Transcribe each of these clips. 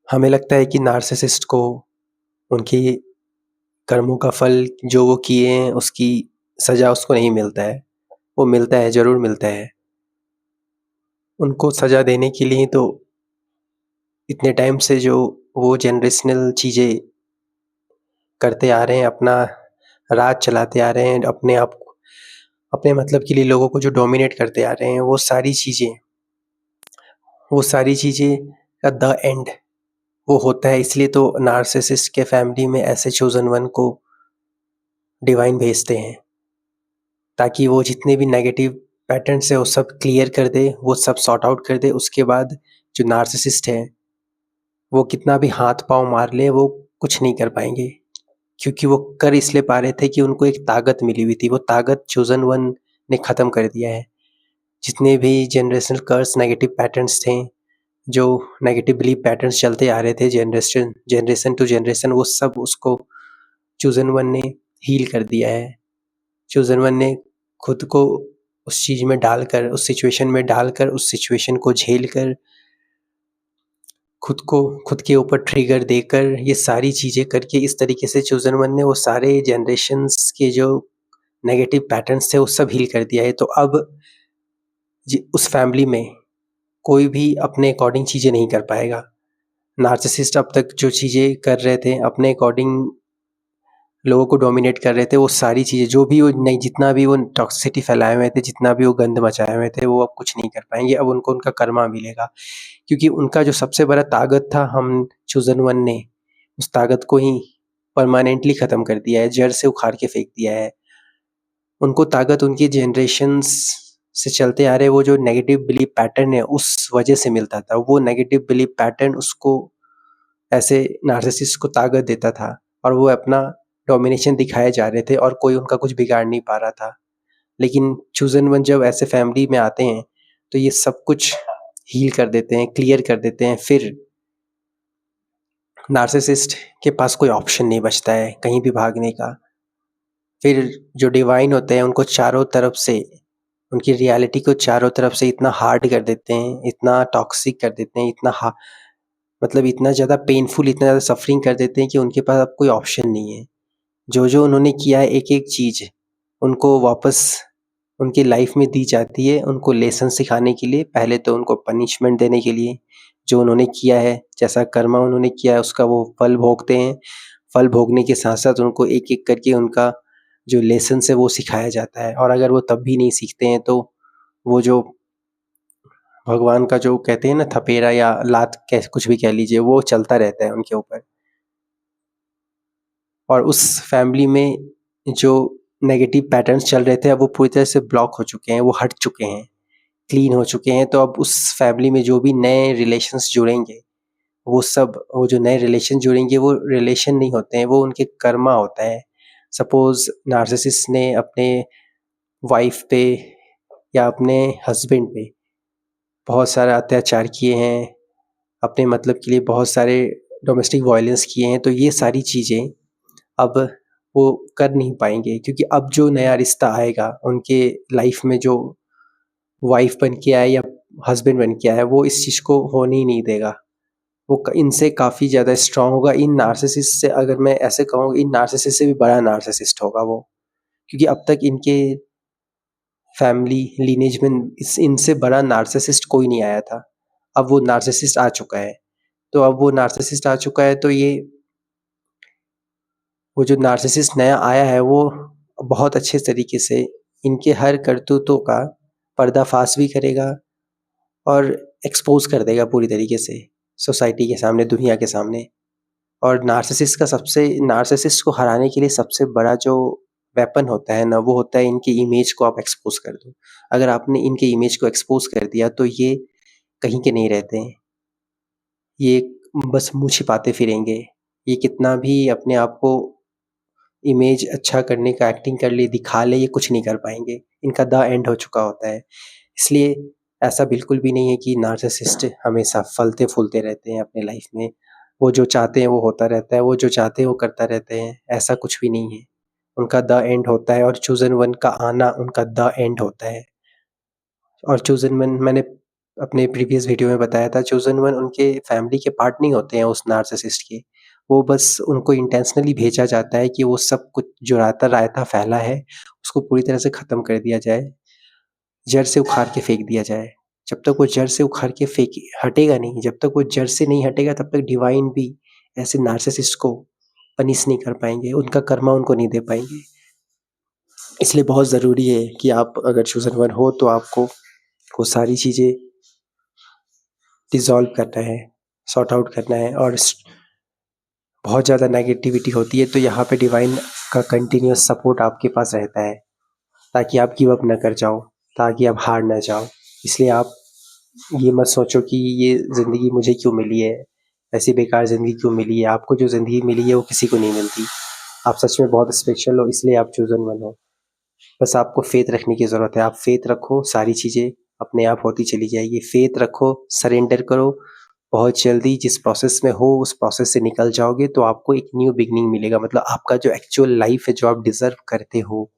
हमें लगता है कि नार्सिसिस्ट को उनके कर्मों का फल जो वो किए हैं उसकी सज़ा उसको नहीं मिलता है। वो मिलता है, ज़रूर मिलता है। उनको सज़ा देने के लिए तो इतने टाइम से जो वो जनरेशनल चीज़ें करते आ रहे हैं, अपना राज चलाते आ रहे हैं, अपने आप को अपने मतलब के लिए लोगों को जो डोमिनेट करते आ रहे हैं, वो सारी चीज़ें का द एंड वो होता है। इसलिए तो नार्सिसिस्ट के फैमिली में ऐसे चोज़न वन को डिवाइन भेजते हैं, ताकि वो जितने भी नेगेटिव पैटर्न्स हैं वो सब क्लियर कर दे, वो सब सॉर्ट आउट कर दे। उसके बाद जो नार्सिसिस्ट है, वो कितना भी हाथ-पाँव मार ले, वो कुछ नहीं कर पाएँगे। क्योंकि वो कर इसलिए पा रहे थे कि उनको एक ताकत मिली हुई थी, वो ताकत चोज़न वन ने ख़त्म कर दिया है। जितने भी जनरेशनल कर्स नेगेटिव पैटर्न्स थे, जो नेगेटिव बिलीफ पैटर्न्स चलते आ रहे थे जनरेशन जनरेशन टू जनरेशन, वो सब उसको चोज़न वन ने हील कर दिया है। चोज़न वन ने खुद को उस चीज़ में डालकर, उस सिचुएशन में डालकर, उस सिचुएशन को झेल कर, खुद के ऊपर ट्रिगर देकर, ये सारी चीज़ें करके इस तरीके से चोज़न वन ने वो सारे जनरेशंस के जो नेगेटिव पैटर्न्स थे वो सब हील कर दिया है। तो अब उस फैमिली में कोई भी अपने अकॉर्डिंग चीज़ें नहीं कर पाएगा। नार्सिसिस्ट अब तक जो चीज़ें कर रहे थे, अपने अकॉर्डिंग लोगों को डोमिनेट कर रहे थे, वो सारी चीज़ें जो भी वो नहीं, जितना भी वो टॉक्सिसिटी फैलाए हुए थे, जितना भी वो गंद मचाए हुए थे, वो अब कुछ नहीं कर पाएँगे। अब उनको उनका कर्मा मिलेगा, क्योंकि उनका जो सबसे बड़ा ताकत था, हम चोज़न वन ने उस ताकत को ही परमानेंटली ख़त्म कर दिया है, जड़ से उखाड़ के फेंक दिया है। उनको ताकत उनकी जनरेशंस से चलते आ रहे वो जो नेगेटिव बिलीफ पैटर्न है, उस वजह से मिलता था। वो नेगेटिव बिलीफ पैटर्न उसको ऐसे नार्सिसिस्ट को ताकत देता था, और वो अपना डोमिनेशन दिखाए जा रहे थे और कोई उनका कुछ बिगाड़ नहीं पा रहा था। लेकिन चोज़न वन जब ऐसे फैमिली में आते हैं, तो ये सब कुछ हील कर देते हैं, क्लियर कर देते हैं। फिर नार्सिसिस्ट के पास कोई ऑप्शन नहीं बचता है कहीं भी भागने का। फिर जो डिवाइन होते हैं, उनको चारों तरफ से, उनकी रियलिटी को चारों तरफ से इतना हार्ड कर देते हैं, इतना टॉक्सिक कर देते हैं, मतलब इतना ज़्यादा पेनफुल, इतना ज़्यादा सफ़रिंग कर देते हैं कि उनके पास अब कोई ऑप्शन नहीं है। जो उन्होंने किया है, एक-एक चीज़ उनको वापस उनकी लाइफ में दी जाती है, उनको लेसन सिखाने के लिए। पहले तो उनको पनिशमेंट देने के लिए, जो उन्होंने किया है, जैसा कर्मा उन्होंने किया है उसका वो फल भोगते हैं। फल भोगने के साथ-साथ उनको एक-एक करके उनका जो लेसन्स है वो सिखाया जाता है, और अगर वो तब भी नहीं सीखते हैं तो वो जो भगवान का जो कहते हैं ना थपेड़ा या लात, कैसे कुछ भी कह लीजिए, वो चलता रहता है उनके ऊपर। और उस फैमिली में जो नेगेटिव पैटर्न्स चल रहे थे, अब वो पूरी तरह से ब्लॉक हो चुके हैं, वो हट चुके हैं, क्लीन हो चुके हैं। तो अब उस फैमिली में जो भी नए रिलेशंस जुड़ेंगे, वो जो नए रिलेशन जुड़ेंगे, वो रिलेशन नहीं होते हैं, वो उनके कर्मा होता है। सपोज़ नार्सिसिस्ट ने अपने वाइफ़ पे या अपने हस्बैंड पे बहुत सारा अत्याचार किए हैं, अपने मतलब के लिए बहुत सारे डोमेस्टिक वायलेंस किए हैं, तो ये सारी चीज़ें अब वो कर नहीं पाएँगे, क्योंकि अब जो नया रिश्ता आएगा उनके लाइफ में, जो वाइफ़ बन के आए या हस्बैंड बन के आए, वो इस चीज़ को होने ही नहीं देगा। वो इनसे काफ़ी ज़्यादा स्ट्रॉन्ग होगा। इन नार्सिसिस्ट से, अगर मैं ऐसे कहूँ, इन नार्सिसिस्ट से भी बड़ा नार्सिसिस्ट होगा वो, क्योंकि अब तक इनके फैमिली लीनेज में इनसे बड़ा नार्सिसिस्ट कोई नहीं आया था। अब वो नार्सिसिस्ट आ चुका है। तो अब वो नार्सिसिस्ट आ चुका है, तो वो जो नार्सिसिस्ट नया आया है, वो बहुत अच्छे तरीके से इनके हर करतूतों का पर्दाफ़ाश भी करेगा और एक्सपोज़ कर देगा पूरी तरीके से सोसाइटी के सामने, दुनिया के सामने। और नार्सिसिस्ट को हराने के लिए सबसे बड़ा जो वेपन होता है ना, वो होता है इनकी इमेज को आप एक्सपोज़ कर दो। अगर आपने इनकी इमेज को एक्सपोज़ कर दिया, तो ये कहीं के नहीं रहते हैं। ये बस मुँह छिपाते फिरेंगे। ये कितना भी अपने आप को इमेज अच्छा करने का एक्टिंग कर ले, दिखा ले, ये कुछ नहीं कर पाएँगे। इनका द एंड हो चुका होता है। इसलिए ऐसा बिल्कुल भी नहीं है कि नार्सिसिस्ट हमेशा फलते-फूलते रहते हैं अपने लाइफ़ में। वो जो चाहते हैं वो होता रहता है, वो जो चाहते हैं वो करता रहते हैं, ऐसा कुछ भी नहीं है। उनका द एंड होता है, और चोज़न वन का आना उनका द एंड होता है। और चोज़न वन, मैंने अपने प्रीवियस वीडियो में बताया था, चोज़न वन उनके फैमिली के पार्ट नहीं होते हैं उस नार्सिसिस्ट के। वो बस उनको इंटेंशनली भेजा जाता है कि वो सब कुछ जो रायता फैला है, उसको पूरी तरह से ख़त्म कर दिया जाए, जड़ से उखाड़ के फेंक दिया जाए। जब तक वो जड़ से उखाड़ के हटेगा नहीं, जब तक वो जड़ से नहीं हटेगा तब तक डिवाइन भी ऐसे नार्सिसिस्ट को पनिश नहीं कर पाएँगे, उनका कर्मा उनको नहीं दे पाएँगे। इसलिए बहुत ज़रूरी है कि आप अगर चोज़न वन हो तो आपको वो सारी चीज़ें डिसॉल्व करना है, सॉर्ट आउट करना है और बहुत ज़्यादा नेगेटिविटी होती है तो यहाँ पे डिवाइन का कंटिन्यूअस सपोर्ट आपके पास रहता है, ताकि आप गिव अप ना कर जाओ, ताकि आप हार ना जाओ। इसलिए आप ये मत सोचो कि ये ज़िंदगी मुझे क्यों मिली है, ऐसी बेकार ज़िंदगी क्यों मिली है। आपको जो ज़िंदगी मिली है वो किसी को नहीं मिलती। आप सच में बहुत स्पेशल हो, इसलिए आप चोज़न वन हो। बस आपको फ़ेथ रखने की ज़रूरत है। आप फ़ेथ रखो, सारी चीज़ें अपने आप होती चली जाएगी। फ़ेथ रखो, सरेंडर करो, बहुत जल्दी जिस प्रोसेस में हो उस प्रोसेस से निकल जाओगे तो आपको एक न्यू बिगिनिंग मिलेगा। मतलब आपका जो एक्चुअल लाइफ़ है, जो आप डिज़र्व करते हो,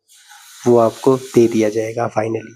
वो आपको दे दिया जाएगा फाइनली।